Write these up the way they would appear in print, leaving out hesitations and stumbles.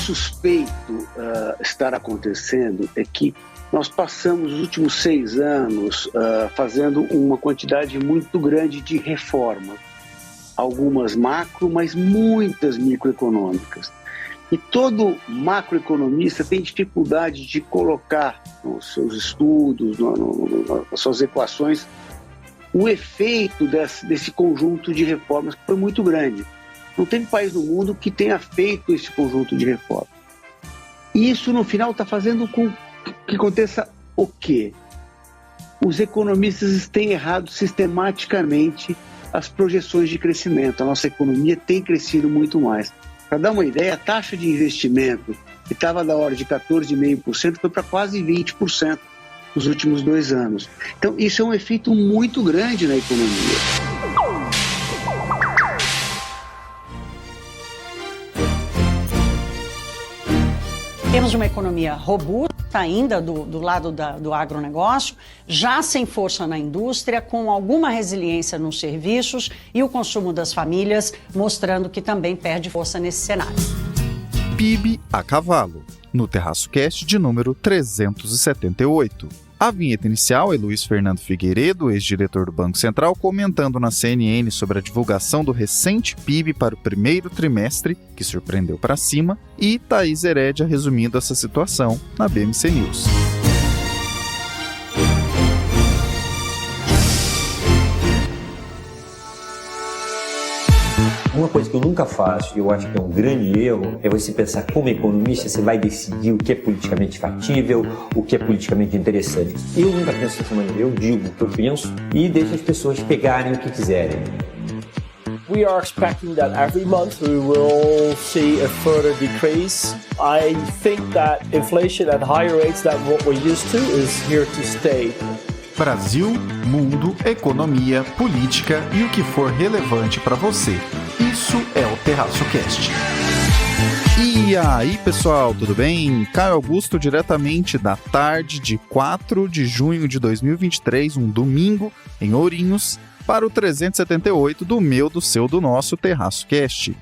suspeito estar acontecendo é que nós passamos os últimos 6 anos fazendo uma quantidade muito grande de reformas, algumas macro, mas muitas microeconômicas. E todo macroeconomista tem dificuldade de colocar nos seus estudos, nas suas equações, o efeito desse conjunto de reformas que foi muito grande. Não tem país no mundo que tenha feito esse conjunto de reformas. E isso, no final, está fazendo com que aconteça o quê? Os economistas têm errado sistematicamente as projeções de crescimento. A nossa economia tem crescido muito mais. Para dar uma ideia, a taxa de investimento, que estava da ordem de 14,5%, foi para quase 20% nos últimos 2 anos. Então, isso é um efeito muito grande na economia. Temos uma economia robusta ainda do lado do agronegócio, já sem força na indústria, com alguma resiliência nos serviços e o consumo das famílias mostrando que também perde força nesse cenário. PIB a cavalo, no Terraço Cast de número 378. A vinheta inicial é Luiz Fernando Figueiredo, ex-diretor do Banco Central, comentando na CNN sobre a divulgação do recente PIB para o primeiro trimestre, que surpreendeu para cima, e Thaís Herédia resumindo essa situação na BMC News. Uma coisa que eu nunca faço, e eu acho que é um grande erro, é você pensar como economista, você vai decidir o que é politicamente factível, o que é politicamente interessante. Eu nunca penso dessa maneira, eu digo o que eu penso e deixo as pessoas pegarem o que quiserem. We are expecting that every month we will see a further decrease. I think that inflation at higher rates than what we're used to is here to stay. Brasil, mundo, economia, política e o que for relevante para você. Isso é o Terraço Cast. E aí, pessoal, tudo bem? Caio Augusto, diretamente da tarde de 4 de junho de 2023, um domingo, em Ourinhos, para o 378 do meu, do seu, do nosso Terraço Cast.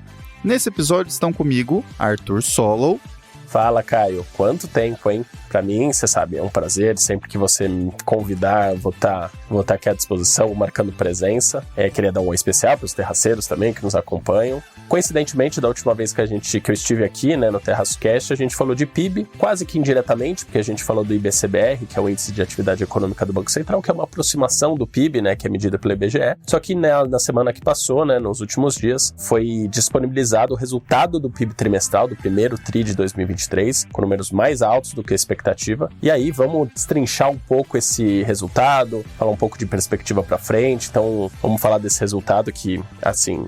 Nesse episódio estão comigo Arthur Solow. Fala, Caio. Quanto tempo, hein? Pra mim, você sabe, é um prazer. Sempre que você me convidar, vou estar aqui à disposição, marcando presença. Queria dar um oi especial para os terraceiros também, que nos acompanham. Coincidentemente, da última vez que eu estive aqui, né, no Terraço Cast, a gente falou de PIB, quase que indiretamente, porque a gente falou do IBCBR, que é o Índice de Atividade Econômica do Banco Central, que é uma aproximação do PIB, né, que é medida pelo IBGE. Só que na semana que passou, né, nos últimos dias, foi disponibilizado o resultado do PIB trimestral do primeiro TRI de 2023, com números mais altos do que a expectativa. E aí vamos destrinchar um pouco esse resultado, falar um pouco de perspectiva para frente. Então vamos falar desse resultado que, assim,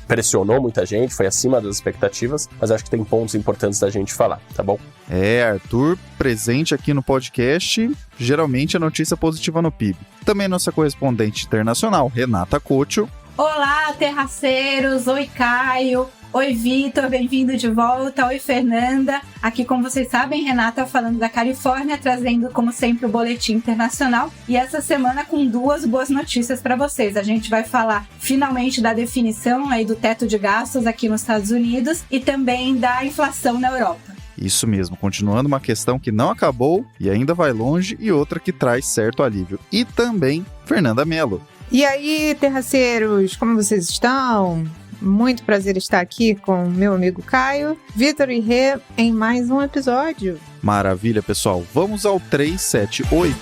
pressionou muita gente, foi acima das expectativas, mas acho que tem pontos importantes da gente falar, tá bom? Arthur, presente aqui no podcast, geralmente é notícia positiva no PIB. Também nossa correspondente internacional, Renata Couto. Olá, terraceiros! Oi, Caio! Oi, Vitor, bem-vindo de volta. Oi, Fernanda. Aqui, como vocês sabem, Renata falando da Califórnia, trazendo, como sempre, o Boletim Internacional. E essa semana com 2 boas notícias para vocês. A gente vai falar, finalmente, da definição aí do teto de gastos aqui nos Estados Unidos e também da inflação na Europa. Isso mesmo, continuando uma questão que não acabou e ainda vai longe e outra que traz certo alívio. E também Fernanda Mello. E aí, terraceiros, como vocês estão? Muito prazer estar aqui com meu amigo Caio, Vitor e Rê em mais um episódio. Maravilha, pessoal. Vamos ao 378.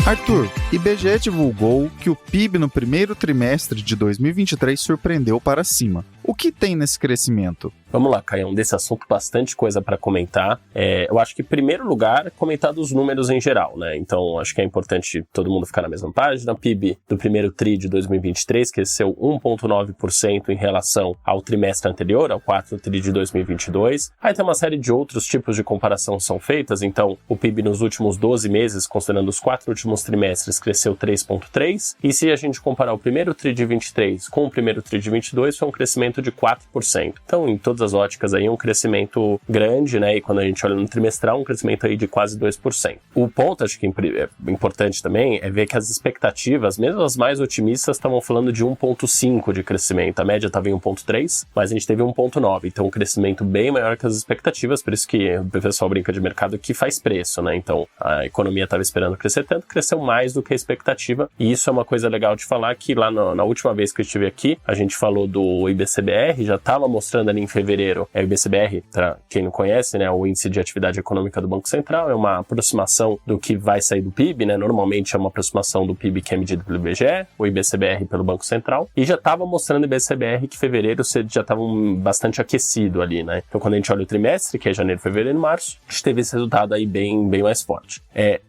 Arthur, IBGE divulgou que o PIB no primeiro trimestre de 2023 surpreendeu para cima. O que tem nesse crescimento? Vamos lá, Caio, desse assunto bastante coisa para comentar. Eu acho que, em primeiro lugar, comentar dos números em geral, né? Então, acho que é importante todo mundo ficar na mesma página. PIB do primeiro TRI de 2023 cresceu 1,9% em relação ao trimestre anterior, ao quarto TRI de 2022. Aí tem uma série de outros tipos de comparação que são feitas. Então, o PIB nos últimos 12 meses, considerando os 4 últimos trimestres, cresceu 3,3%. E se a gente comparar o primeiro TRI de 23 com o primeiro TRI de 22, foi um crescimento crescimento de 4%. Então, em todas as óticas aí, um crescimento grande, né? E quando a gente olha no trimestral, um crescimento aí de quase 2%. O ponto, acho que é importante também, é ver que as expectativas, mesmo as mais otimistas, estavam falando de 1,5% de crescimento. A média estava em 1,3%, mas a gente teve 1,9%. Então, um crescimento bem maior que as expectativas, por isso que o pessoal brinca de mercado que faz preço, né? Então, a economia estava esperando crescer tanto, cresceu mais do que a expectativa. E isso é uma coisa legal de falar, que lá na última vez que eu estive aqui, a gente falou do IBCBR, já estava mostrando ali em fevereiro. O IBCBR, para quem não conhece, né, o Índice de Atividade Econômica do Banco Central, é uma aproximação do que vai sair do PIB, né? Normalmente é uma aproximação do PIB que é medido pelo IBGE, o IBCBR pelo Banco Central, e já estava mostrando o IBCBR que fevereiro já estava bastante aquecido ali, né? Então, quando a gente olha o trimestre, que é janeiro, fevereiro e março, a gente teve esse resultado aí bem mais forte.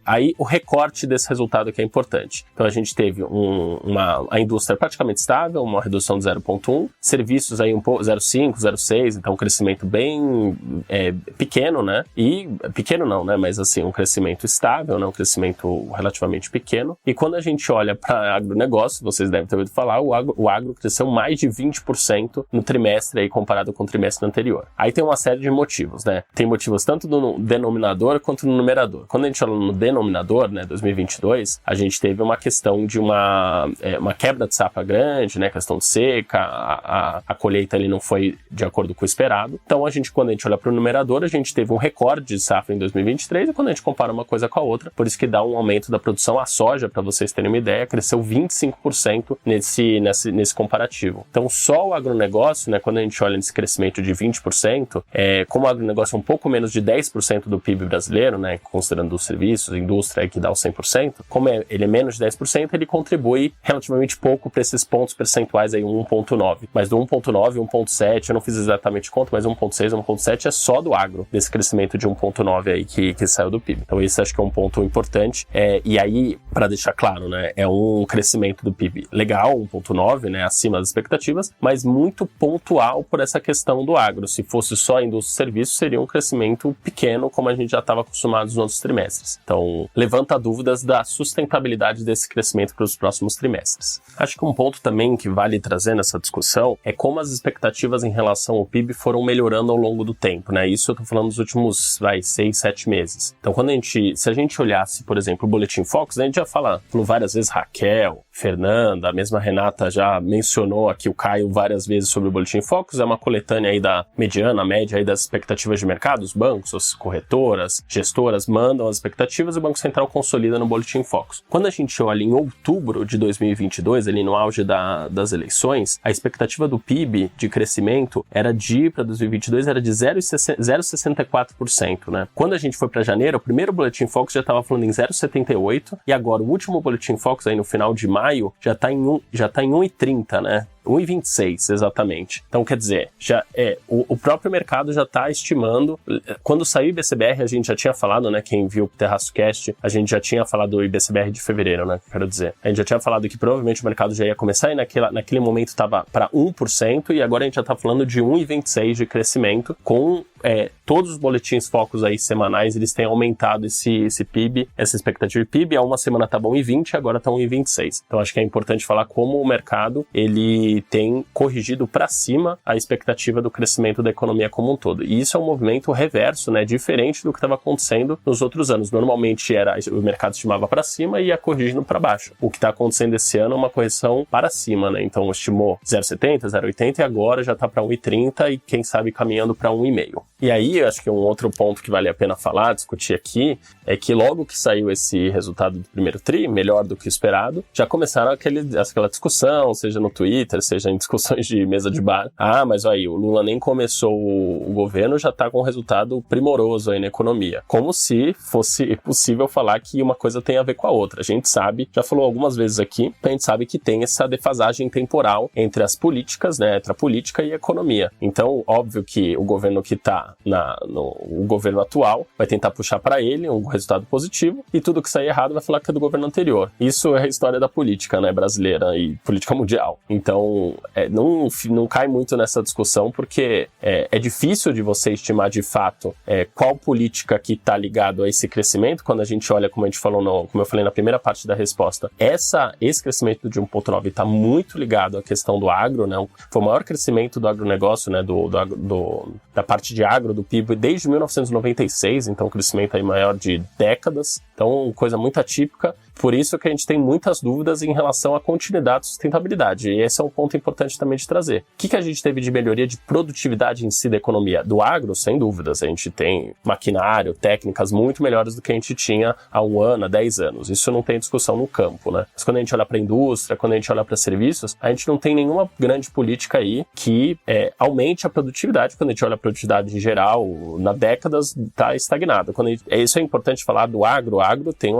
Aí o recorte desse resultado que é importante. Então, a gente teve a indústria praticamente estável, uma redução de 0,1, serviços aí 0,5, 0,6, então um crescimento bem pequeno, né? E pequeno não, né? Mas assim, um crescimento estável, né? Um crescimento relativamente pequeno. E quando a gente olha para agronegócio, vocês devem ter ouvido falar, o agro cresceu mais de 20% no trimestre aí comparado com o trimestre anterior. Aí tem uma série de motivos, né? Tem motivos tanto no denominador quanto no numerador. Quando a gente olha no denominador, né, 2022, a gente teve uma questão de uma quebra de safra grande, né? Questão de seca, a colheita ali não foi de acordo com o esperado. Então, quando a gente olha para o numerador, a gente teve um recorde de safra em 2023, e quando a gente compara uma coisa com a outra, por isso que dá um aumento da produção. A soja, para vocês terem uma ideia, cresceu 25% nesse comparativo. Então, só o agronegócio, né, quando a gente olha nesse crescimento de 20%, como o agronegócio é um pouco menos de 10% do PIB brasileiro, né, considerando os serviços, a indústria que dá o 100%, como ele é menos de 10%, ele contribui relativamente pouco para esses pontos percentuais aí, 1,9%. Mas do 1,9%, 1,7%, eu não fiz exatamente conta, mas 1,6%, 1,7% é só do agro, desse crescimento de 1,9% aí que saiu do PIB. Então esse acho que é um ponto importante. E aí, para deixar claro, né, é um crescimento do PIB legal, 1,9%, né, acima das expectativas, mas muito pontual por essa questão do agro. Se fosse só indústria e serviços, seria um crescimento pequeno, como a gente já estava acostumado nos outros trimestres. Então, levanta dúvidas da sustentabilidade desse crescimento para os próximos trimestres. Acho que um ponto também que vale trazer nessa discussão é como as expectativas em relação ao PIB foram melhorando ao longo do tempo, né? Isso eu tô falando dos últimos, 6, 7 meses. Então, se a gente olhasse, por exemplo, o Boletim Focus, a gente já falou várias vezes, Raquel, Fernanda, a mesma Renata já mencionou aqui o Caio várias vezes sobre o Boletim Focus, é uma coletânea aí da mediana, média aí das expectativas de mercado, os bancos, as corretoras, gestoras mandam as expectativas e o Banco Central consolida no Boletim Focus. Quando a gente olha em outubro de 2022, ali no auge das eleições, a expectativa do PIB de crescimento para 2022 era de 0,64%, né? Quando a gente foi para janeiro, o primeiro Boletim Focus já estava falando em 0,78% e agora o último Boletim Focus aí no final de maio já está em 1,30, né? 1,26 exatamente. Então, quer dizer, o próprio mercado já está estimando. Quando saiu o IBCBR, a gente já tinha falado, né? Quem viu o Terraço Cast, a gente já tinha falado do IBCBR de fevereiro, né? Quero dizer. A gente já tinha falado que provavelmente o mercado já ia começar e naquele momento estava para 1% e agora a gente já está falando de 1,26 de crescimento com todos os boletins focos aí semanais, eles têm aumentado esse PIB, essa expectativa de PIB. Há uma semana estava 1,20, agora está 1,26. Então acho que é importante falar como o mercado ele tem corrigido para cima a expectativa do crescimento da economia como um todo. E isso é um movimento reverso, né, diferente do que estava acontecendo nos outros anos. Normalmente o mercado estimava para cima e ia corrigindo para baixo. O que está acontecendo esse ano é uma correção para cima, né? Então estimou 0,70, 0,80 e agora já está para 1,30 e quem sabe caminhando para 1,5. E aí, acho que um outro ponto que vale a pena falar, discutir aqui, é que logo que saiu esse resultado do primeiro TRI, melhor do que esperado, já começaram aquela discussão, seja no Twitter, seja em discussões de mesa de bar. Mas aí, o Lula nem começou o governo, já está com um resultado primoroso aí na economia. Como se fosse possível falar que uma coisa tem a ver com a outra. A gente sabe, já falou algumas vezes aqui, a gente sabe que tem essa defasagem temporal entre as políticas, né, entre a política e a economia. Então, óbvio que o governo que está o governo atual vai tentar puxar para ele um resultado positivo e tudo que sair errado vai falar que é do governo anterior. Isso é a história da política, né, brasileira e política mundial. Então, Então, não cai muito nessa discussão, porque é difícil de você estimar de fato qual política que está ligado a esse crescimento. Quando a gente olha, como eu falei na primeira parte da resposta, esse crescimento de 1,9 está muito ligado à questão do agro, né? Foi o maior crescimento do agronegócio, né? Da parte de agro do PIB desde 1996, então um crescimento aí maior de décadas. Então, coisa muito atípica. Por isso que a gente tem muitas dúvidas em relação à continuidade e sustentabilidade. E esse é um ponto importante também de trazer. O que a gente teve de melhoria de produtividade em si da economia? Do agro, sem dúvidas. A gente tem maquinário, técnicas muito melhores do que a gente tinha há 1 ano, há 10 anos. Isso não tem discussão no campo, né? Mas quando a gente olha para a indústria, quando a gente olha para serviços, a gente não tem nenhuma grande política aí que aumente a produtividade. Quando a gente olha a produtividade em geral, na décadas, está estagnada. Isso é importante falar do agro. O agro tem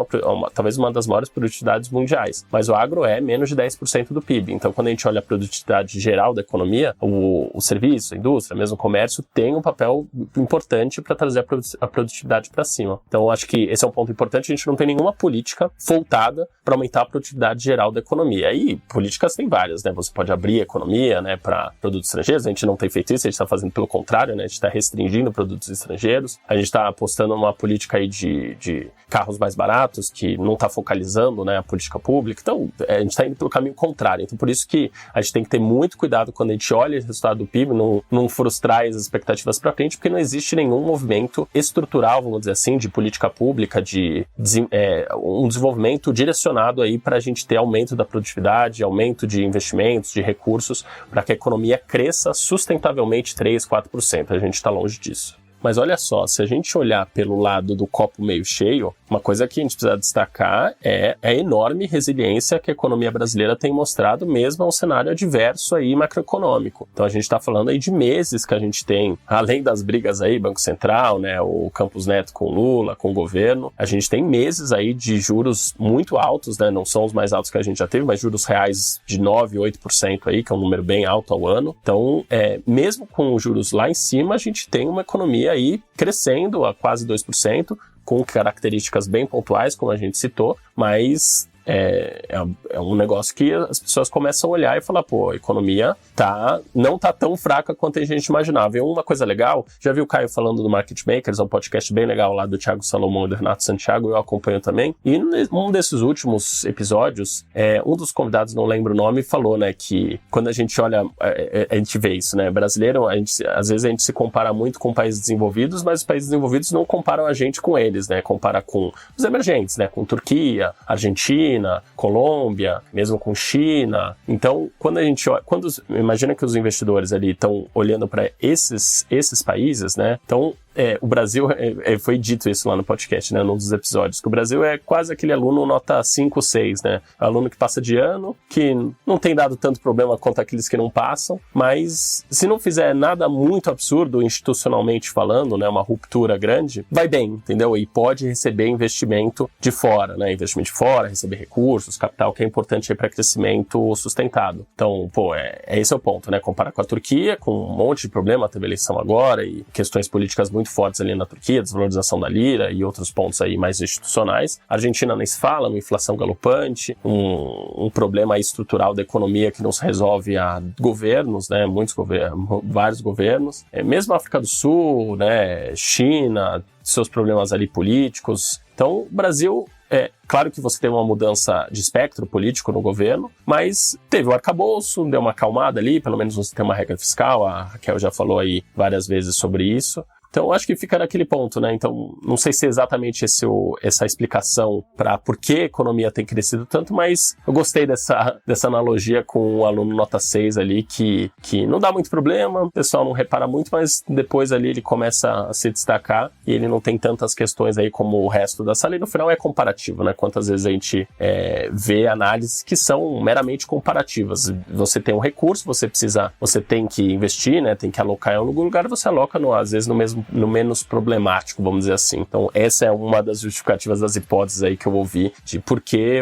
talvez uma das maiores produtividades mundiais, mas o agro é menos de 10% do PIB. Então, quando a gente olha a produtividade geral da economia, o serviço, a indústria, mesmo o comércio, tem um papel importante para trazer a produtividade para cima. Então, acho que esse é um ponto importante. A gente não tem nenhuma política voltada para aumentar a produtividade geral da economia. Aí, políticas tem várias, né? Você pode abrir a economia, né, para produtos estrangeiros. A gente não tem feito isso, a gente está fazendo pelo contrário, né? A gente está restringindo produtos estrangeiros. A gente está apostando numa política aí de carros mais baratos, que não está focalizando, né, a política pública. Então, a gente está indo pelo caminho contrário. Então, por isso que a gente tem que ter muito cuidado quando a gente olha o resultado do PIB, não frustrar as expectativas para frente, porque não existe nenhum movimento estrutural, vamos dizer assim, de política pública, um desenvolvimento direcionado aí para a gente ter aumento da produtividade, aumento de investimentos, de recursos, para que a economia cresça sustentavelmente 3%, 4%. A gente está longe disso. Mas olha só, se a gente olhar pelo lado do copo meio cheio, uma coisa que a gente precisa destacar é a enorme resiliência que a economia brasileira tem mostrado, mesmo a um cenário adverso aí macroeconômico. Então a gente está falando aí de meses que a gente tem, além das brigas aí, Banco Central, né, o Campos Neto com Lula, com o governo, a gente tem meses aí de juros muito altos, né, não são os mais altos que a gente já teve, mas juros reais de 9%, 8% aí, que é um número bem alto ao ano. Então, mesmo com os juros lá em cima, a gente tem uma economia aí crescendo a quase 2%, com características bem pontuais, como a gente citou, mas é um negócio que as pessoas começam a olhar e falar, pô, a economia não tá tão fraca quanto a gente imaginava. E uma coisa legal, já vi o Caio falando do Market Makers, é um podcast bem legal lá do Thiago Salomão e do Renato Santiago, eu acompanho também, e num desses últimos episódios, um dos convidados, não lembro o nome, falou, né, que quando a gente olha, a gente vê isso, né, brasileiro, às vezes a gente se compara muito com países desenvolvidos, mas os países desenvolvidos não comparam a gente com eles, né, compara com os emergentes, né, com Turquia, Argentina, Colômbia, mesmo com China. Então, quando a gente olha, imagina que os investidores ali estão olhando para esses países, né? Então, o Brasil, foi dito isso lá no podcast, né, num dos episódios, que o Brasil é quase aquele aluno nota 5, 6, né, aluno que passa de ano, que não tem dado tanto problema quanto aqueles que não passam, mas se não fizer nada muito absurdo institucionalmente falando, né, uma ruptura grande, vai bem, entendeu? E pode receber investimento de fora, né, investimento de fora, receber recursos, capital, que é importante aí para crescimento sustentado. Então, esse é o ponto, né, comparar com a Turquia, com um monte de problema, teve eleição agora e questões políticas muito fortes ali na Turquia, desvalorização da lira e outros pontos aí mais institucionais. A Argentina nem se fala, uma inflação galopante, um problema estrutural da economia que não se resolve há governos, né, vários governos. Mesmo a África do Sul, né, China, seus problemas ali políticos. Então, o Brasil, claro que você teve uma mudança de espectro político no governo, mas teve o arcabouço, deu uma acalmada ali, pelo menos você tem uma regra fiscal, a Raquel já falou aí várias vezes sobre isso. Então, acho que fica naquele ponto, né? Então, não sei se é exatamente essa explicação para por que a economia tem crescido tanto, mas eu gostei dessa analogia com o aluno nota 6 ali, que não dá muito problema, o pessoal não repara muito, mas depois ali ele começa a se destacar e ele não tem tantas questões aí como o resto da sala. E no final é comparativo, né? Quantas vezes a gente vê análises que são meramente comparativas. Você tem um recurso, você tem que investir, né? Tem que alocar em algum lugar, você aloca, às vezes, no mesmo no menos problemático, vamos dizer assim. Então, essa é uma das justificativas das hipóteses aí que eu ouvi de por que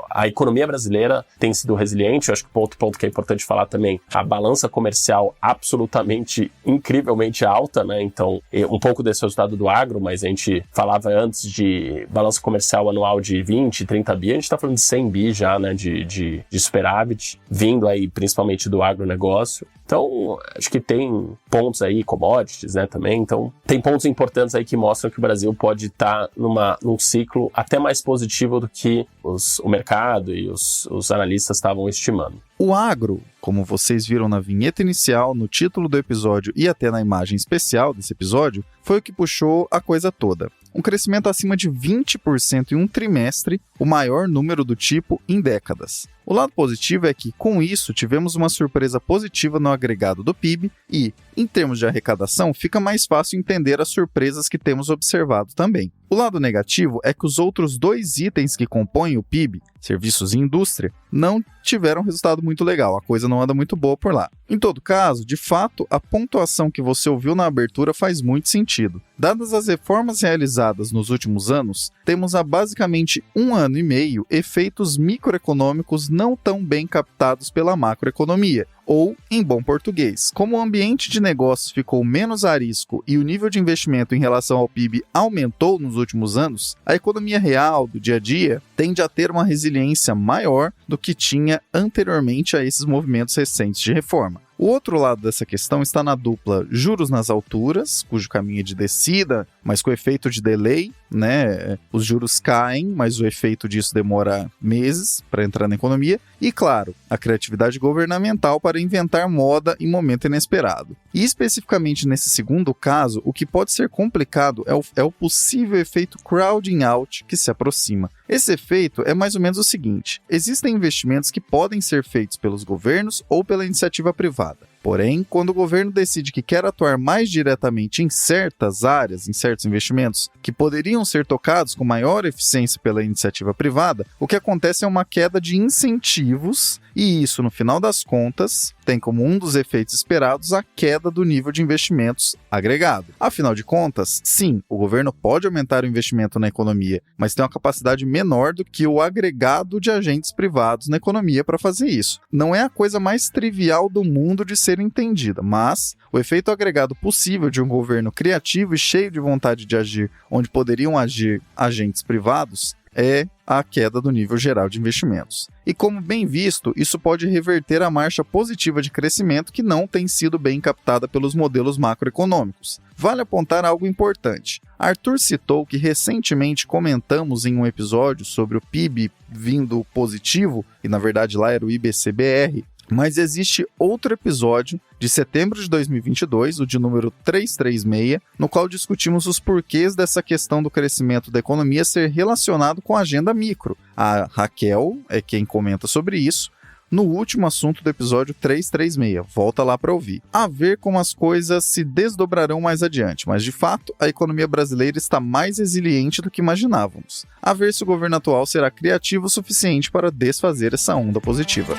a economia brasileira tem sido resiliente. Eu acho que outro ponto que é importante falar também, a balança comercial absolutamente, incrivelmente alta, né? Então, um pouco desse resultado do agro, mas a gente falava antes de balança comercial anual de 20, 30 bi, a gente está falando de 100 bi já, né, de superávit, vindo aí principalmente do agronegócio. Então, acho que tem pontos aí, commodities, né, também. Então, tem pontos importantes aí que mostram que o Brasil pode estar num ciclo até mais positivo do que o mercado e os analistas estavam estimando. O agro, como vocês viram na vinheta inicial, no título do episódio e até na imagem especial desse episódio, foi o que puxou a coisa toda. Um crescimento acima de 20% em um trimestre, o maior número do tipo em décadas. O lado positivo é que, com isso, tivemos uma surpresa positiva no agregado do PIB e, em termos de arrecadação, fica mais fácil entender as surpresas que temos observado também. O lado negativo é que os outros 2 itens que compõem o PIB, serviços e indústria, não tiveram resultado muito legal, a coisa não anda muito boa por lá. Em todo caso, de fato, a pontuação que você ouviu na abertura faz muito sentido. Dadas as reformas realizadas nos últimos anos, temos há basicamente 1 ano e meio efeitos microeconômicos não tão bem captados pela macroeconomia, ou, em bom português, como o ambiente de negócios ficou menos a risco e o nível de investimento em relação ao PIB aumentou nos últimos anos, a economia real do dia a dia tende a ter uma resiliência maior do que tinha anteriormente a esses movimentos recentes de reforma. O outro lado dessa questão está na dupla juros nas alturas, cujo caminho é de descida, mas com efeito de delay, né? Os juros caem, mas o efeito disso demora meses para entrar na economia. E, claro, a criatividade governamental para inventar moda em momento inesperado. E, especificamente nesse segundo caso, o que pode ser complicado é o possível efeito crowding out que se aproxima. Esse efeito é mais ou menos o seguinte: existem investimentos que podem ser feitos pelos governos ou pela iniciativa privada. Porém, quando o governo decide que quer atuar mais diretamente em certas áreas, em certos investimentos, que poderiam ser tocados com maior eficiência pela iniciativa privada, o que acontece é uma queda de incentivos, e isso, no final das contas, tem como um dos efeitos esperados a queda do nível de investimentos agregado. Afinal de contas, sim, o governo pode aumentar o investimento na economia, mas tem uma capacidade menor do que o agregado de agentes privados na economia para fazer isso. Não é a coisa mais trivial do mundo de ser entendida, mas o efeito agregado possível de um governo criativo e cheio de vontade de agir onde poderiam agir agentes privados é a queda do nível geral de investimentos. E como bem visto, isso pode reverter a marcha positiva de crescimento que não tem sido bem captada pelos modelos macroeconômicos. Vale apontar algo importante. Arthur citou que recentemente comentamos em um episódio sobre o PIB vindo positivo, e na verdade lá era o IBCBR, mas existe outro episódio de setembro de 2022, o de número 336, no qual discutimos os porquês dessa questão do crescimento da economia ser relacionado com a agenda micro. A Raquel é quem comenta sobre isso no último assunto do episódio 336. Volta lá para ouvir. A ver como as coisas se desdobrarão mais adiante, mas de fato a economia brasileira está mais resiliente do que imaginávamos. A ver se o governo atual será criativo o suficiente para desfazer essa onda positiva.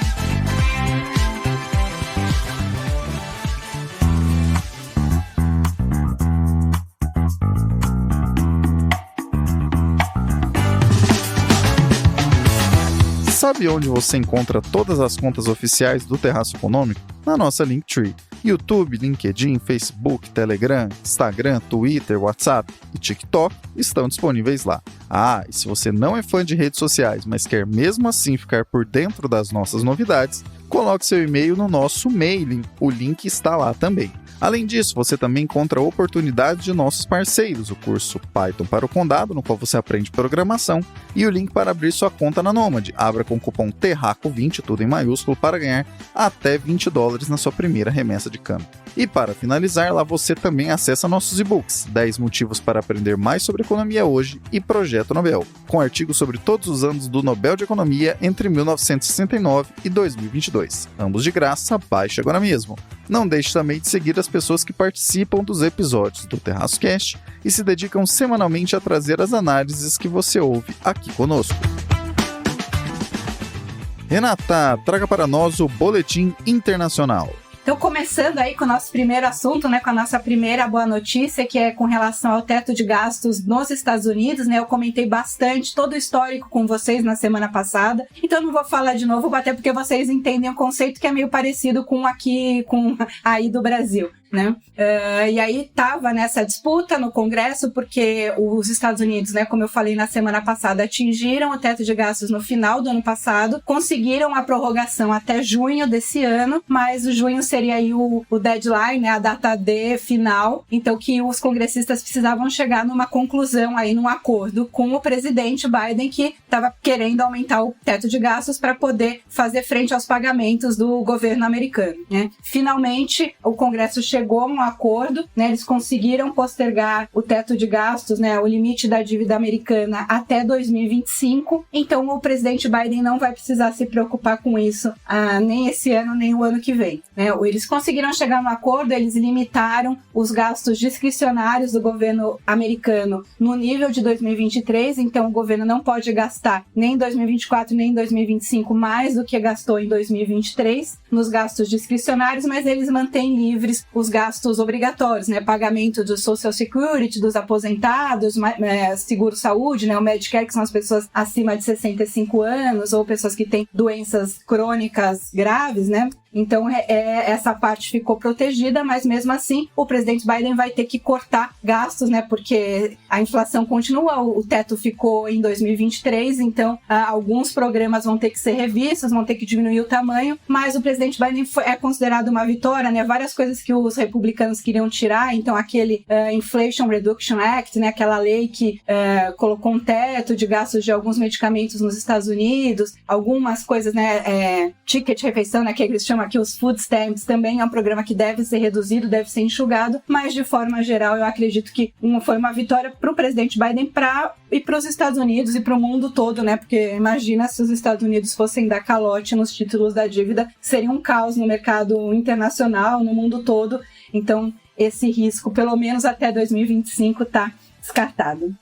Sabe onde você encontra todas as contas oficiais do Terraço Econômico? Na nossa Linktree. YouTube, LinkedIn, Facebook, Telegram, Instagram, Twitter, WhatsApp e TikTok estão disponíveis lá. Ah, e se você não é fã de redes sociais, mas quer mesmo assim ficar por dentro das nossas novidades, coloque seu e-mail no nosso mailing, o link está lá também. Além disso, você também encontra oportunidades de nossos parceiros, o curso Python para o Condado, no qual você aprende programação, e o link para abrir sua conta na Nomad. Abra com o cupom TERRACO20, tudo em maiúsculo, para ganhar até $20 na sua primeira remessa de câmbio. E para finalizar, lá você também acessa nossos e-books, 10 motivos para aprender mais sobre economia hoje e Projeto Nobel, com artigos sobre todos os anos do Nobel de Economia entre 1969 e 2022. Ambos de graça, baixe agora mesmo. Não deixe também de seguir as pessoas que participam dos episódios do Terraço Cast e se dedicam semanalmente a trazer as análises que você ouve aqui conosco. Renata, traga para nós o Boletim Internacional. Então, começando aí com o nosso primeiro assunto, né, com a nossa primeira boa notícia, que é com relação ao teto de gastos nos Estados Unidos, né? Eu comentei bastante todo o histórico com vocês na semana passada, então não vou falar de novo, até porque vocês entendem o conceito que é meio parecido com aí do Brasil, né? E aí tava nessa disputa no Congresso, porque os Estados Unidos, né, como eu falei na semana passada, atingiram o teto de gastos no final do ano passado, conseguiram a prorrogação até junho desse ano, mas o junho seria aí o deadline, né, a data D final, então que os congressistas precisavam chegar numa conclusão aí, num acordo com o presidente Biden, que estava querendo aumentar o teto de gastos para poder fazer frente aos pagamentos do governo americano, né? Finalmente, o Congresso chegou a um acordo, né? Eles conseguiram postergar o teto de gastos, né, o limite da dívida americana até 2025, então o presidente Biden não vai precisar se preocupar com isso nem esse ano, nem o ano que vem, né? Eles conseguiram chegar no acordo, eles limitaram os gastos discricionários do governo americano no nível de 2023, então o governo não pode gastar nem em 2024 nem em 2025 mais do que gastou em 2023 nos gastos discricionários, mas eles mantêm livres os gastos obrigatórios, né? Pagamento do Social Security, dos aposentados, seguro-saúde, né? O Medicare, que são as pessoas acima de 65 anos ou pessoas que têm doenças crônicas graves, né? Então, essa parte ficou protegida, mas mesmo assim, o presidente Biden vai ter que cortar gastos, né? Porque a inflação continua, o teto ficou em 2023, então alguns programas vão ter que ser revistos, vão ter que diminuir o tamanho, mas o presidente Biden é considerado uma vitória, né? Várias coisas que os republicanos queriam tirar, então aquele Inflation Reduction Act, né? Aquela lei que colocou um teto de gastos de alguns medicamentos nos Estados Unidos, algumas coisas, né? Ticket refeição, né? Que eles chamam aqui os food stamps, também é um programa que deve ser reduzido, deve ser enxugado, mas de forma geral eu acredito que foi uma vitória para o presidente Biden e para os Estados Unidos e para o mundo todo, né? Porque imagina se os Estados Unidos fossem dar calote nos títulos da dívida, seria um caos no mercado internacional, no mundo todo. Então esse risco, pelo menos até 2025, está descartado.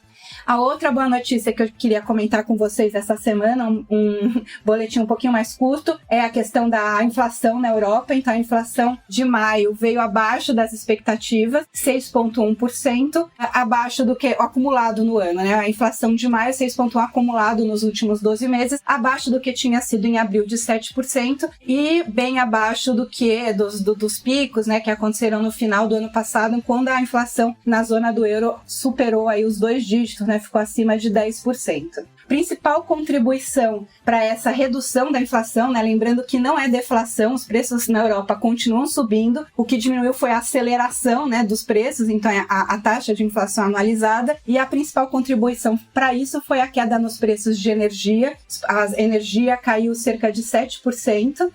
A outra boa notícia que eu queria comentar com vocês essa semana, um boletim um pouquinho mais curto, é a questão da inflação na Europa. Então, a inflação de maio veio abaixo das expectativas, 6,1%, abaixo do que o acumulado no ano, né? A inflação de maio, 6,1% acumulado nos últimos 12 meses, abaixo do que tinha sido em abril de 7% e bem abaixo do que dos picos, né, que aconteceram no final do ano passado, quando a inflação na zona do euro superou aí os 2 dígitos, né? Ficou acima de 10%. Principal contribuição para essa redução da inflação, né? Lembrando que não é deflação, os preços na Europa continuam subindo, o que diminuiu foi a aceleração, né, dos preços, então a taxa de inflação anualizada, e a principal contribuição para isso foi a queda nos preços de energia. A energia caiu cerca de 7%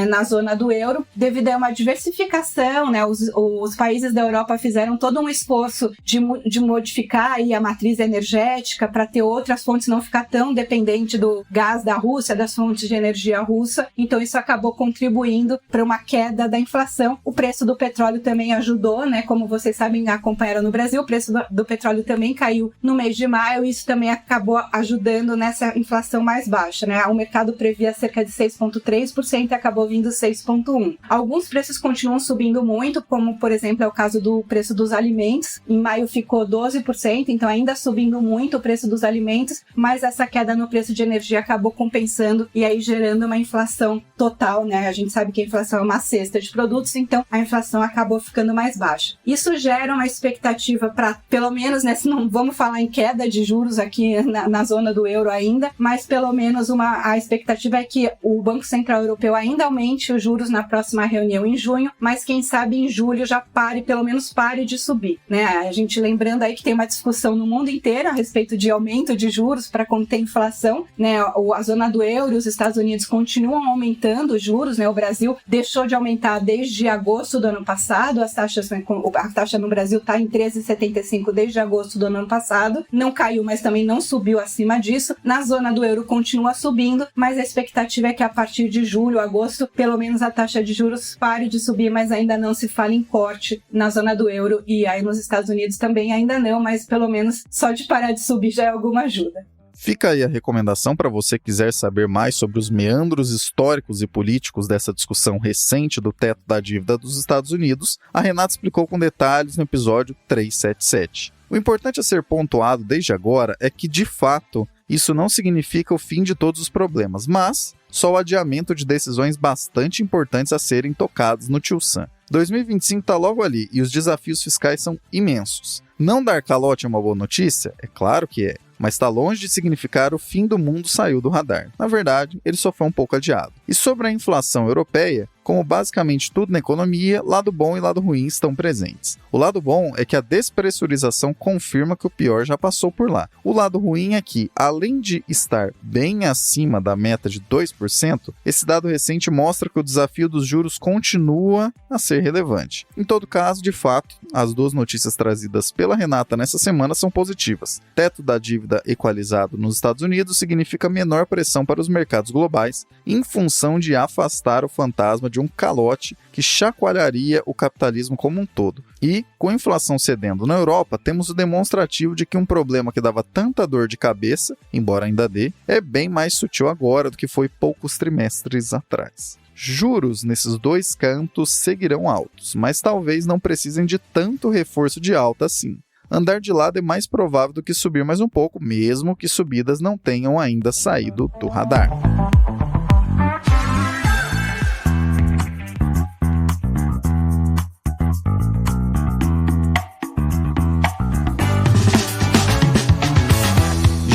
na zona do euro, devido a uma diversificação, né? Os países da Europa fizeram todo um esforço de modificar aí a matriz energética para ter outras fontes, não ficar tão dependente do gás da Rússia, das fontes de energia russa. Então isso acabou contribuindo para uma queda da inflação. O preço do petróleo também ajudou, né? Como vocês sabem, acompanharam no Brasil, o preço do petróleo também caiu no mês de maio e isso também acabou ajudando nessa inflação mais baixa, né? O mercado previa cerca de 6,3% e acabou vindo 6,1%. Alguns preços continuam subindo muito, como por exemplo é o caso do preço dos alimentos. Em maio ficou 12%, então ainda subindo muito o preço dos alimentos, mas essa queda no preço de energia acabou compensando e aí gerando uma inflação total, né? A gente sabe que a inflação é uma cesta de produtos, então a inflação acabou ficando mais baixa. Isso gera uma expectativa para, pelo menos, né, se não vamos falar em queda de juros aqui na zona do euro ainda, mas pelo menos a expectativa é que o Banco Central Europeu ainda aumente os juros na próxima reunião em junho, mas quem sabe em julho já pelo menos pare de subir, né? A gente lembrando aí que tem uma discussão no mundo inteiro a respeito de aumento de juros para conter inflação, né? A zona do euro e os Estados Unidos continuam aumentando os juros, né? O Brasil deixou de aumentar desde agosto do ano passado, a taxa no Brasil está em 13,75 desde agosto do ano passado, não caiu, mas também não subiu acima disso. Na zona do euro continua subindo, mas a expectativa é que a partir de julho, agosto, pelo menos a taxa de juros pare de subir, mas ainda não se fala em corte na zona do euro e aí nos Estados Unidos também ainda não, mas pelo menos só de parar de subir já é alguma ajuda. Fica aí a recomendação para você que quiser saber mais sobre os meandros históricos e políticos dessa discussão recente do teto da dívida dos Estados Unidos. A Renata explicou com detalhes no episódio 377. O importante a ser pontuado desde agora é que, de fato, isso não significa o fim de todos os problemas, mas só o adiamento de decisões bastante importantes a serem tocadas no Tio Sam. 2025 está logo ali e os desafios fiscais são imensos. Não dar calote é uma boa notícia? É claro que é, mas está longe de significar o fim do mundo saiu do radar. Na verdade, ele só foi um pouco adiado. E sobre a inflação europeia, como basicamente tudo na economia, lado bom e lado ruim estão presentes. O lado bom é que a despressurização confirma que o pior já passou por lá. O lado ruim é que, além de estar bem acima da meta de 2%, esse dado recente mostra que o desafio dos juros continua a ser relevante. Em todo caso, de fato, as duas notícias trazidas pela Renata nessa semana são positivas. Teto da dívida equalizado nos Estados Unidos significa menor pressão para os mercados globais, em função de afastar o fantasma de um calote que chacoalharia o capitalismo como um todo. E, com a inflação cedendo na Europa, temos o demonstrativo de que um problema que dava tanta dor de cabeça, embora ainda dê, é bem mais sutil agora do que foi poucos trimestres atrás. Juros nesses dois cantos seguirão altos, mas talvez não precisem de tanto reforço de alta assim. Andar de lado é mais provável do que subir mais um pouco, mesmo que subidas não tenham ainda saído do radar.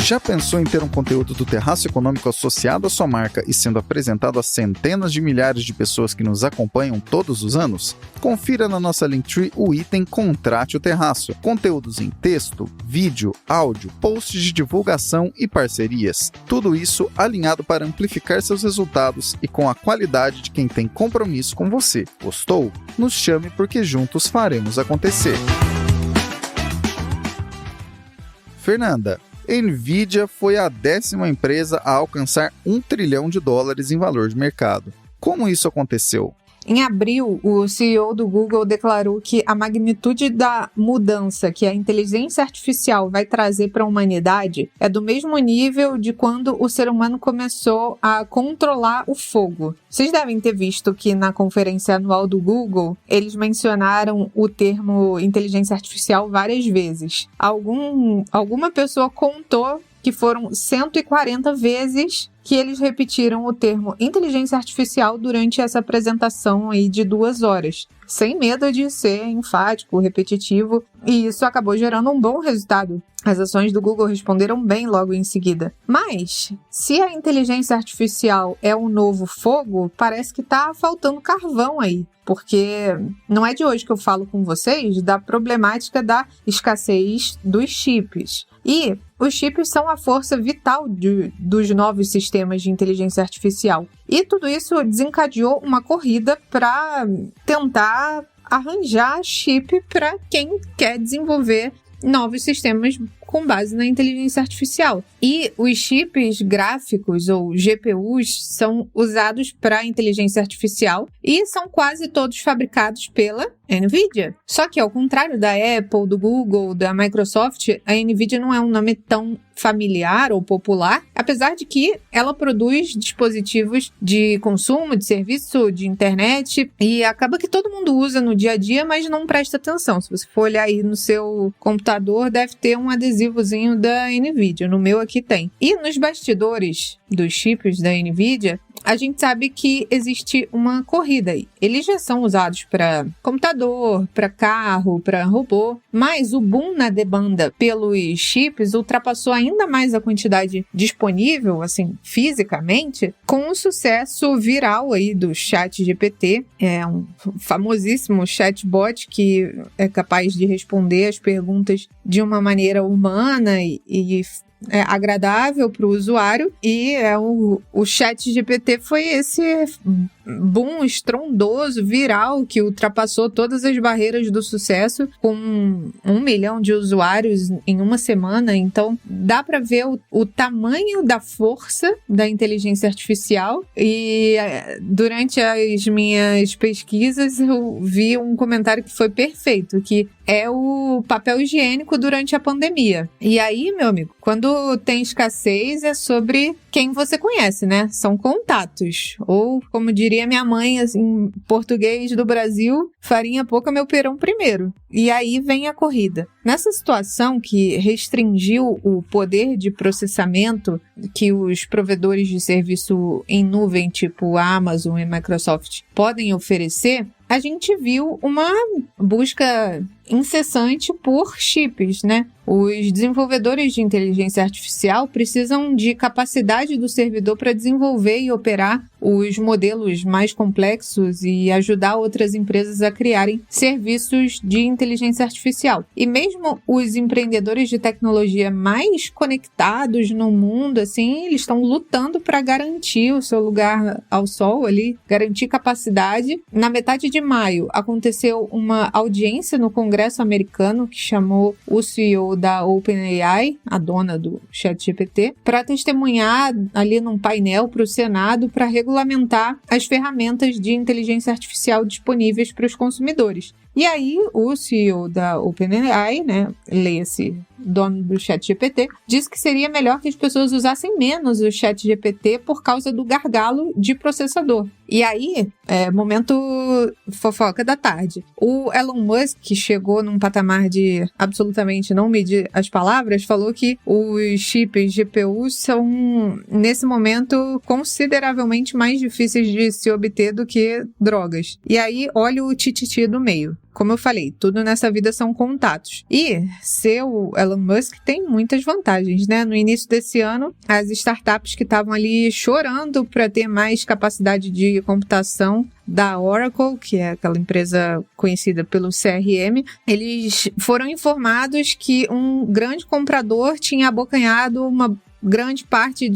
Já pensou em ter um conteúdo do Terraço Econômico associado à sua marca e sendo apresentado a centenas de milhares de pessoas que nos acompanham todos os anos? Confira na nossa Linktree o item Contrate o Terraço. Conteúdos em texto, vídeo, áudio, posts de divulgação e parcerias. Tudo isso alinhado para amplificar seus resultados e com a qualidade de quem tem compromisso com você. Gostou? Nos chame porque juntos faremos acontecer. Fernanda, NVIDIA foi a 10ª empresa a alcançar $1 trilhão em valor de mercado. Como isso aconteceu? Em abril, o CEO do Google declarou que a magnitude da mudança que a inteligência artificial vai trazer para a humanidade é do mesmo nível de quando o ser humano começou a controlar o fogo. Vocês devem ter visto que na conferência anual do Google, eles mencionaram o termo inteligência artificial várias vezes. Alguma pessoa contou que foram 140 vezes que eles repetiram o termo inteligência artificial durante essa apresentação aí de 2 horas, sem medo de ser enfático, repetitivo, e isso acabou gerando um bom resultado. As ações do Google responderam bem logo em seguida. Mas, se a inteligência artificial é o novo fogo, parece que está faltando carvão aí. Porque não é de hoje que eu falo com vocês da problemática da escassez dos chips. E os chips são a força vital dos novos sistemas de inteligência artificial. E tudo isso desencadeou uma corrida para tentar arranjar chip para quem quer desenvolver novos sistemas com base na inteligência artificial. E os chips gráficos, ou GPUs, são usados para inteligência artificial e são quase todos fabricados pela NVIDIA. Só que, ao contrário da Apple, do Google, da Microsoft, a NVIDIA não é um nome tão familiar ou popular, apesar de que ela produz dispositivos de consumo, de serviço, de internet, e acaba que todo mundo usa no dia a dia, mas não presta atenção. Se você for olhar aí no seu computador, deve ter um adesivozinho da NVIDIA. No meu aqui tem. E nos bastidores dos chips da NVIDIA, a gente sabe que existe uma corrida aí. Eles já são usados para computador, para carro, para robô, mas o boom na demanda pelos chips ultrapassou ainda mais a quantidade disponível, assim, fisicamente, com o sucesso viral aí do ChatGPT. É um famosíssimo chatbot que é capaz de responder as perguntas de uma maneira humana e agradável para o usuário, e o ChatGPT foi esse boom estrondoso, viral, que ultrapassou todas as barreiras do sucesso, com 1 milhão de usuários em uma semana. Então dá para ver o tamanho da força da inteligência artificial. E durante as minhas pesquisas eu vi um comentário que foi perfeito, que é o papel higiênico durante a pandemia. E aí, meu amigo, quando quando tem escassez é sobre quem você conhece, né? São contatos. Ou, como diria minha mãe, assim, em português do Brasil, farinha pouca, meu perão primeiro. E aí vem a corrida. Nessa situação que restringiu o poder de processamento que os provedores de serviço em nuvem, tipo Amazon e Microsoft, podem oferecer, a gente viu uma busca incessante por chips, né? Os desenvolvedores de inteligência artificial precisam de capacidade do servidor para desenvolver e operar os modelos mais complexos e ajudar outras empresas a criarem serviços de inteligência artificial. E mesmo os empreendedores de tecnologia mais conectados no mundo, assim, eles estão lutando para garantir o seu lugar ao sol ali, garantir capacidade. Na metade de maio, aconteceu uma audiência no Congresso americano que chamou o CEO da OpenAI, a dona do ChatGPT, para testemunhar ali num painel para o Senado para regulamentar as ferramentas de inteligência artificial disponíveis para os consumidores. E aí, o CEO da OpenAI, né, leia-se dono do ChatGPT, disse que seria melhor que as pessoas usassem menos o ChatGPT por causa do gargalo de processador. E aí, momento fofoca da tarde. O Elon Musk, que chegou num patamar de absolutamente não medir as palavras, falou que os chips GPU são, nesse momento, consideravelmente mais difíceis de se obter do que drogas. E aí, olha o tititi do meio. Como eu falei, tudo nessa vida são contatos. E ser o Elon Musk tem muitas vantagens, né? No início desse ano, as startups que estavam ali chorando para ter mais capacidade de computação da Oracle, que é aquela empresa conhecida pelo CRM, eles foram informados que um grande comprador tinha abocanhado uma grande parte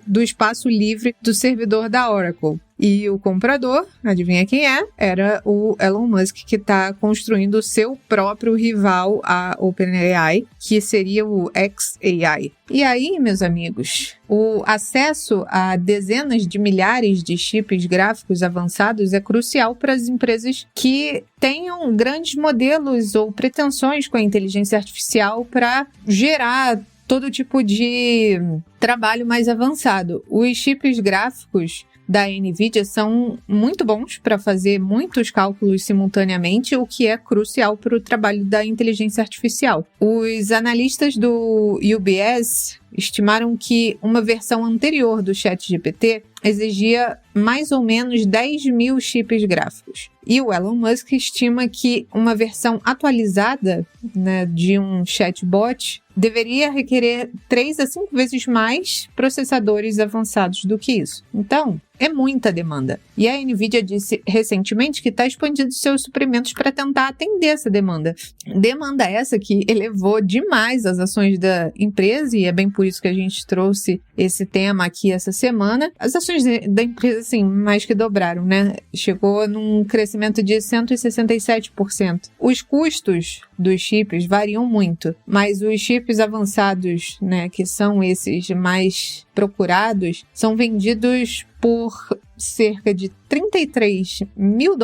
do espaço livre do servidor da Oracle. E o comprador, adivinha quem é? Era o Elon Musk, que está construindo o seu próprio rival, a OpenAI, que seria o xAI. E aí, meus amigos, o acesso a dezenas de milhares de chips gráficos avançados é crucial para as empresas que tenham grandes modelos ou pretensões com a inteligência artificial para gerar todo tipo de trabalho mais avançado. Os chips gráficos da NVIDIA são muito bons para fazer muitos cálculos simultaneamente, o que é crucial para o trabalho da inteligência artificial. Os analistas do UBS estimaram que uma versão anterior do ChatGPT exigia mais ou menos 10 mil chips gráficos. E o Elon Musk estima que uma versão atualizada, né, de um chatbot deveria requerer 3 a 5 vezes mais processadores avançados do que isso. Então, é muita demanda. E a NVIDIA disse recentemente que está expandindo seus suprimentos para tentar atender essa demanda. Demanda essa que elevou demais as ações da empresa, e é bem por isso que a gente trouxe esse tema aqui essa semana. As ações da empresa, assim, mais que dobraram, né? Chegou num crescimento de 167%. Os custos dos chips variam muito, mas os chips avançados, né, que são esses mais procurados, são vendidos por cerca de $33 mil,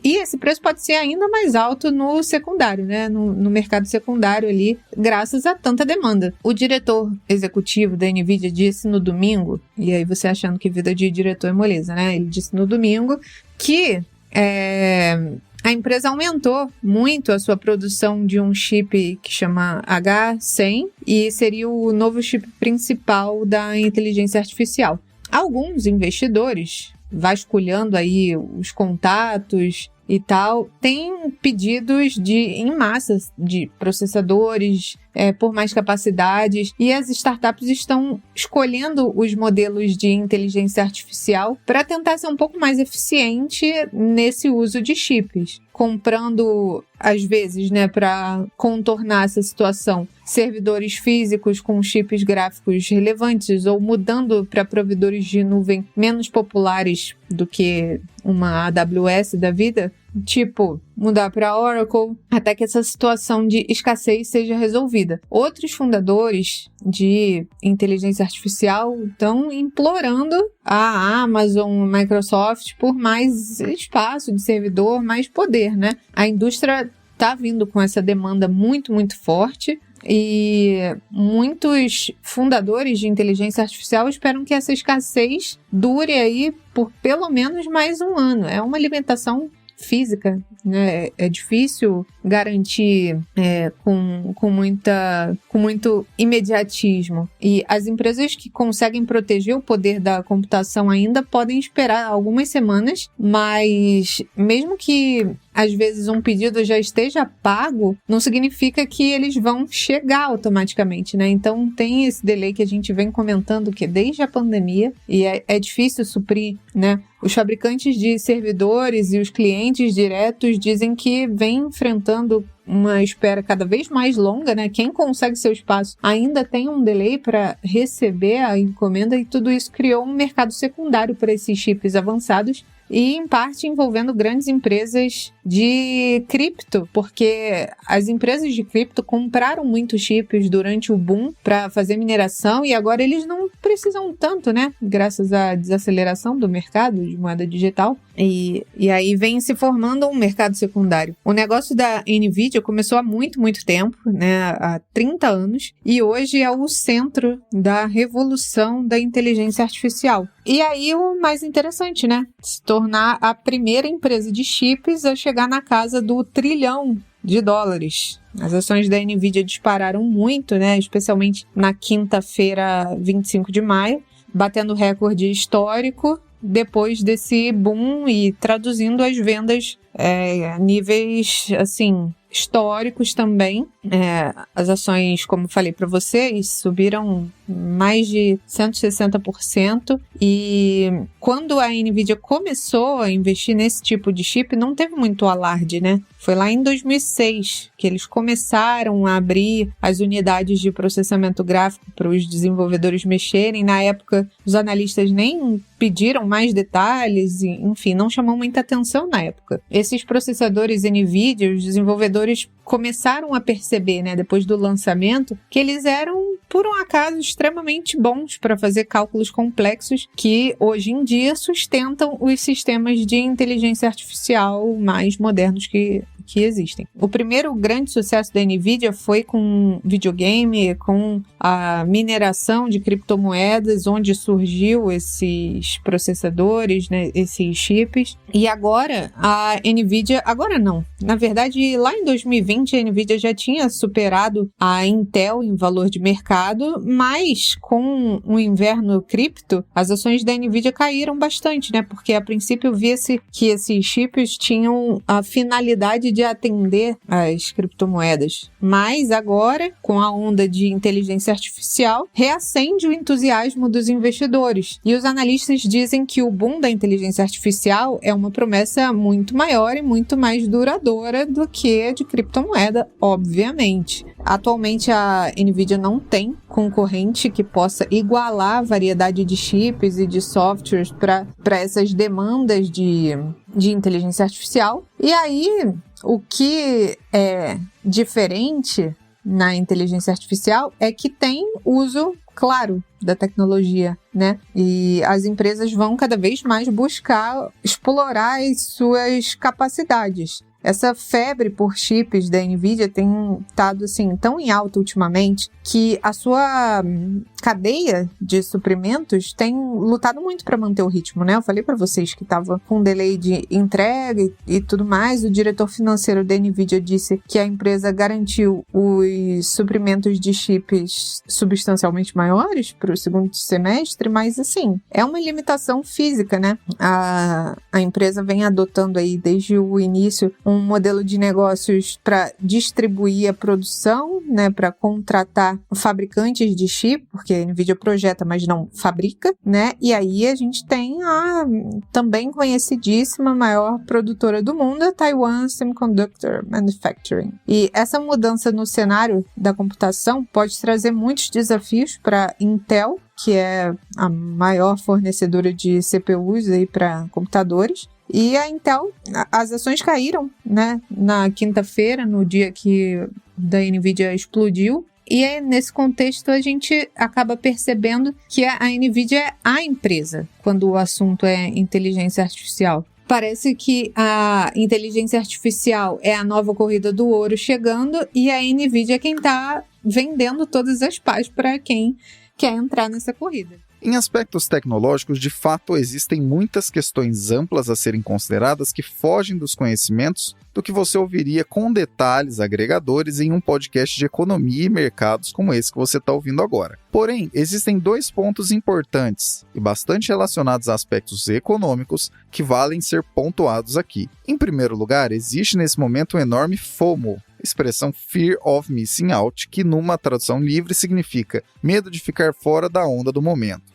e esse preço pode ser ainda mais alto no secundário, né? No mercado secundário ali, graças a tanta demanda. O diretor executivo da NVIDIA disse no domingo, e aí você achando que vida de diretor é moleza, né? Ele disse no domingo que a empresa aumentou muito a sua produção de um chip que chama H100 e seria o novo chip principal da inteligência artificial. Alguns investidores, vasculhando aí os contatos e tal, têm pedidos em massa de processadores por mais capacidades, e as startups estão escolhendo os modelos de inteligência artificial para tentar ser um pouco mais eficiente nesse uso de chips, comprando, às vezes, né, para contornar essa situação, servidores físicos com chips gráficos relevantes, ou mudando para provedores de nuvem menos populares do que uma AWS da vida, tipo mudar para Oracle, até que essa situação de escassez seja resolvida. Outros fundadores de inteligência artificial estão implorando a Amazon, a Microsoft por mais espaço de servidor, mais poder, né? A indústria está vindo com essa demanda muito, muito forte. e muitos fundadores de inteligência artificial esperam que essa escassez dure aí por pelo menos mais um ano. É uma limitação física, né? É difícil garantir com muito imediatismo. E as empresas que conseguem proteger o poder da computação ainda podem esperar algumas semanas, mas mesmo que às vezes um pedido já esteja pago, não significa que eles vão chegar automaticamente, né? Então tem esse delay que a gente vem comentando que desde a pandemia, e é difícil suprir, né? Os fabricantes de servidores e os clientes diretos dizem que vem enfrentando uma espera cada vez mais longa, né? Quem consegue seu espaço ainda tem um delay para receber a encomenda, e tudo isso criou um mercado secundário para esses chips avançados, e em parte envolvendo grandes empresas de cripto, porque as empresas de cripto compraram muitos chips durante o boom para fazer mineração, e agora eles não precisam tanto, né? Graças à desaceleração do mercado de moeda digital. E aí vem se formando um mercado secundário. O negócio da NVIDIA começou há muito tempo, né? Há 30 anos, e hoje é o centro da revolução da inteligência artificial. E aí o mais interessante, né? Se tornar a primeira empresa de chips a chegar na casa do $1 trilhão. As ações da NVIDIA dispararam muito, né? Especialmente na quinta-feira, 25 de maio, batendo recorde histórico depois desse boom e traduzindo as vendas a níveis, assim, históricos também. As ações, como falei para vocês, subiram mais de 160%, e quando a NVIDIA começou a investir nesse tipo de chip, não teve muito alarde, né? Foi lá em 2006 que eles começaram a abrir as unidades de processamento gráfico para os desenvolvedores mexerem. Na época, os analistas nem pediram mais detalhes, enfim, não chamou muita atenção na época. Esses processadores NVIDIA, os desenvolvedores começaram a perceber, né, depois do lançamento, que eles eram, por um acaso, extremamente bons para fazer cálculos complexos que, hoje em dia, sustentam os sistemas de inteligência artificial mais modernos que existem. O primeiro grande sucesso da NVIDIA foi com videogame, com a mineração de criptomoedas, onde surgiu esses processadores, né, esses chips. E agora, a NVIDIA... Agora não. Na verdade, lá em 2020, a NVIDIA já tinha superado a Intel em valor de mercado, mas com o inverno cripto, as ações da NVIDIA caíram bastante, né? Porque, a princípio, via-se que esses chips tinham a finalidade de atender as criptomoedas. Mas agora, com a onda de inteligência artificial, reacende o entusiasmo dos investidores. E os analistas dizem que o boom da inteligência artificial é uma promessa muito maior e muito mais duradoura do que a de criptomoeda, obviamente. Atualmente, a NVIDIA não tem concorrente que possa igualar a variedade de chips e de softwares para essas demandas de inteligência artificial. E aí, o que é diferente na inteligência artificial é que tem uso, claro, da tecnologia, né? E as empresas vão cada vez mais buscar explorar as suas capacidades. Essa febre por chips da NVIDIA tem estado assim, tão em alta ultimamente que a sua cadeia de suprimentos tem lutado muito para manter o ritmo, né? Eu falei para vocês que estava com um delay de entrega e tudo mais. O diretor financeiro da NVIDIA disse que a empresa garantiu os suprimentos de chips substancialmente maiores para o segundo semestre, mas assim, é uma limitação física, né? A empresa vem adotando aí desde o início um modelo de negócios para distribuir a produção, né, para contratar fabricantes de chip, porque a NVIDIA projeta, mas não fabrica, né? E aí a gente tem a também conhecidíssima maior produtora do mundo, a Taiwan Semiconductor Manufacturing. E essa mudança no cenário da computação pode trazer muitos desafios para Intel, que é a maior fornecedora de CPUs aí para computadores. E a Intel, as ações caíram, né, na quinta-feira, no dia que da NVIDIA explodiu. E aí, nesse contexto, a gente acaba percebendo que a NVIDIA é a empresa quando o assunto é inteligência artificial. Parece que a inteligência artificial é a nova corrida do ouro chegando e a NVIDIA é quem está vendendo todas as pás para quem quer entrar nessa corrida. Em aspectos tecnológicos, de fato, existem muitas questões amplas a serem consideradas que fogem dos conhecimentos do que você ouviria com detalhes agregadores em um podcast de economia e mercados como esse que você está ouvindo agora. Porém, existem 2 pontos importantes e bastante relacionados a aspectos econômicos que valem ser pontuados aqui. Em primeiro lugar, existe nesse momento um enorme FOMO, expressão Fear of Missing Out, que numa tradução livre significa medo de ficar fora da onda do momento.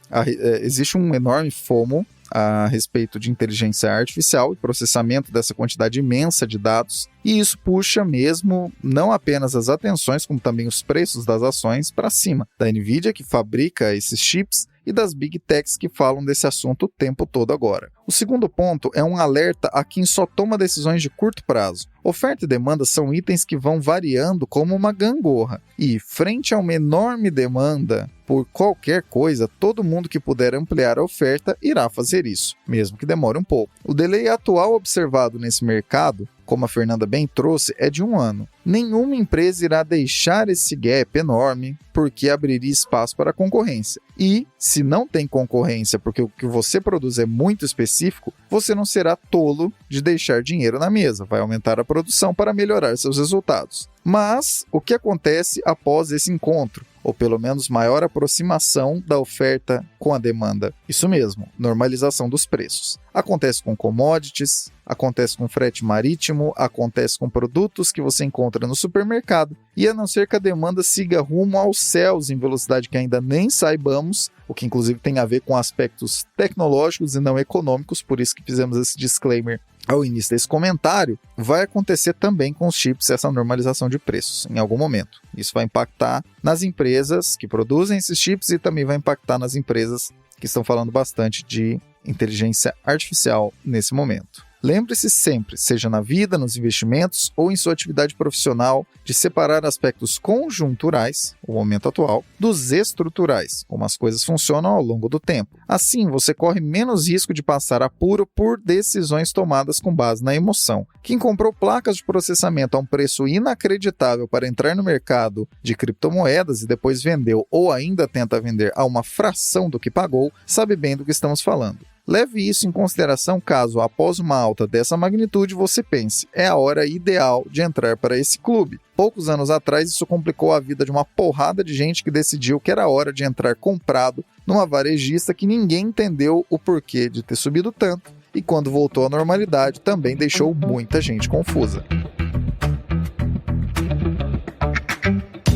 Existe um enorme FOMO a respeito de inteligência artificial e processamento dessa quantidade imensa de dados, e isso puxa mesmo não apenas as atenções, como também os preços das ações para cima, da NVIDIA, que fabrica esses chips, e das Big Techs que falam desse assunto o tempo todo agora. O segundo ponto é um alerta a quem só toma decisões de curto prazo. Oferta e demanda são itens que vão variando como uma gangorra, e frente a uma enorme demanda por qualquer coisa, todo mundo que puder ampliar a oferta irá fazer isso, mesmo que demore um pouco. O delay atual observado nesse mercado, como a Fernanda bem trouxe, é de 1 ano. Nenhuma empresa irá deixar esse gap enorme porque abriria espaço para a concorrência. E, se não tem concorrência porque o que você produz é muito específico, você não será tolo de deixar dinheiro na mesa, vai aumentar a produção para melhorar seus resultados. Mas, o que acontece após esse encontro? Ou pelo menos maior aproximação da oferta com a demanda. Isso mesmo, normalização dos preços. Acontece com commodities, acontece com frete marítimo, acontece com produtos que você encontra no supermercado, e a não ser que a demanda siga rumo aos céus em velocidade que ainda nem saibamos, o que inclusive tem a ver com aspectos tecnológicos e não econômicos, por isso que fizemos esse disclaimer ao início desse comentário, vai acontecer também com os chips essa normalização de preços em algum momento. Isso vai impactar nas empresas que produzem esses chips e também vai impactar nas empresas que estão falando bastante de inteligência artificial nesse momento. Lembre-se sempre, seja na vida, nos investimentos ou em sua atividade profissional, de separar aspectos conjunturais, o momento atual, dos estruturais, como as coisas funcionam ao longo do tempo. Assim, você corre menos risco de passar apuro por decisões tomadas com base na emoção. Quem comprou placas de processamento a um preço inacreditável para entrar no mercado de criptomoedas e depois vendeu ou ainda tenta vender a uma fração do que pagou, sabe bem do que estamos falando. Leve isso em consideração caso, após uma alta dessa magnitude, você pense, é a hora ideal de entrar para esse clube. Poucos anos atrás, isso complicou a vida de uma porrada de gente que decidiu que era hora de entrar comprado numa varejista que ninguém entendeu o porquê de ter subido tanto, e quando voltou à normalidade, também deixou muita gente confusa.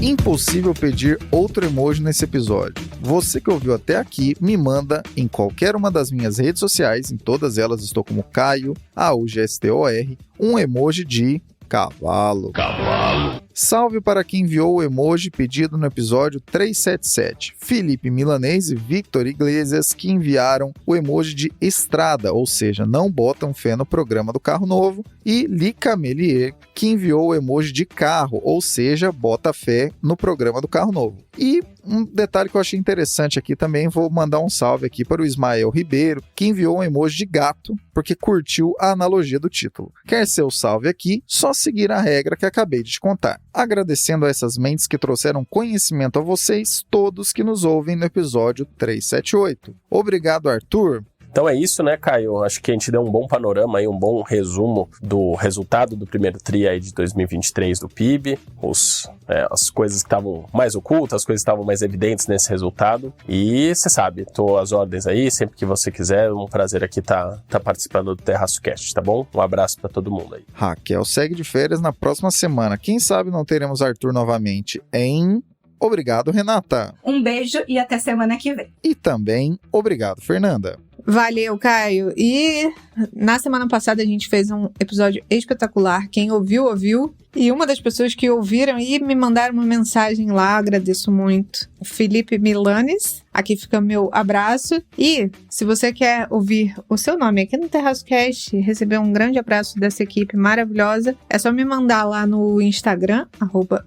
Impossível pedir outro emoji nesse episódio. Você que ouviu até aqui, me manda em qualquer uma das minhas redes sociais, em todas elas estou como Caio, AUGSTOR, um emoji de cavalo. Salve para quem enviou o emoji pedido no episódio 377. Felipe Milanês e Victor Iglesias, que enviaram o emoji de estrada, ou seja, não botam fé no programa do carro novo, e Lica Melier, que enviou o emoji de carro, ou seja, bota fé no programa do carro novo. E um detalhe que eu achei interessante aqui também, vou mandar um salve aqui para o Ismael Ribeiro, que enviou um emoji de gato, porque curtiu a analogia do título. Quer seu salve aqui? Só seguir a regra que acabei de te contar. Agradecendo a essas mentes que trouxeram conhecimento a vocês, todos que nos ouvem no episódio 378. Obrigado, Arthur. Então é isso, né, Caio? Acho que a gente deu um bom panorama aí, um bom resumo do resultado do primeiro TRI aí de 2023 do PIB, as coisas que estavam mais ocultas, as coisas que estavam mais evidentes nesse resultado. E você sabe, tô às ordens aí, sempre que você quiser, um prazer aqui tá participando do TerraçoCast, tá bom? Um abraço para todo mundo aí. Raquel segue de férias na próxima semana. Quem sabe não teremos Arthur novamente em... Obrigado, Renata. Um beijo e até semana que vem. E também obrigado, Fernanda. Valeu, Caio. E na semana passada a gente fez um episódio espetacular. Quem ouviu. E uma das pessoas que ouviram e me mandaram uma mensagem lá, agradeço muito, o Felipe Milanes. Aqui fica meu abraço. E se você quer ouvir o seu nome aqui no Terraço Cast, receber um grande abraço dessa equipe maravilhosa, é só me mandar lá no Instagram,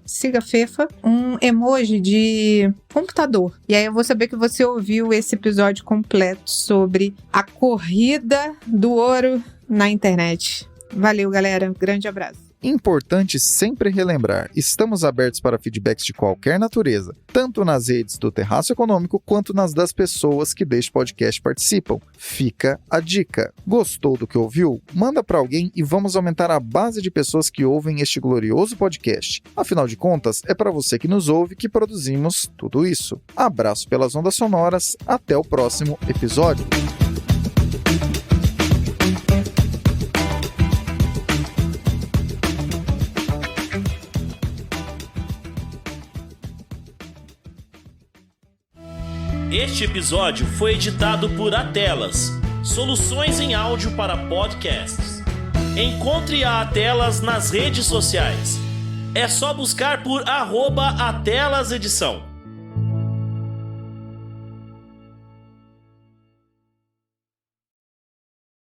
@sigafefa, um emoji de computador. E aí eu vou saber que você ouviu esse episódio completo sobre a corrida do ouro na internet. Valeu, galera. Grande abraço. Importante sempre relembrar, estamos abertos para feedbacks de qualquer natureza, tanto nas redes do Terraço Econômico quanto nas das pessoas que deste podcast participam. Fica a dica. Gostou do que ouviu? Manda para alguém e vamos aumentar a base de pessoas que ouvem este glorioso podcast. Afinal de contas, é para você que nos ouve que produzimos tudo isso. Abraço pelas ondas sonoras, até o próximo episódio. Este episódio foi editado por Atelas, soluções em áudio para podcasts. Encontre a Atelas nas redes sociais. É só buscar por @AtelasEdição.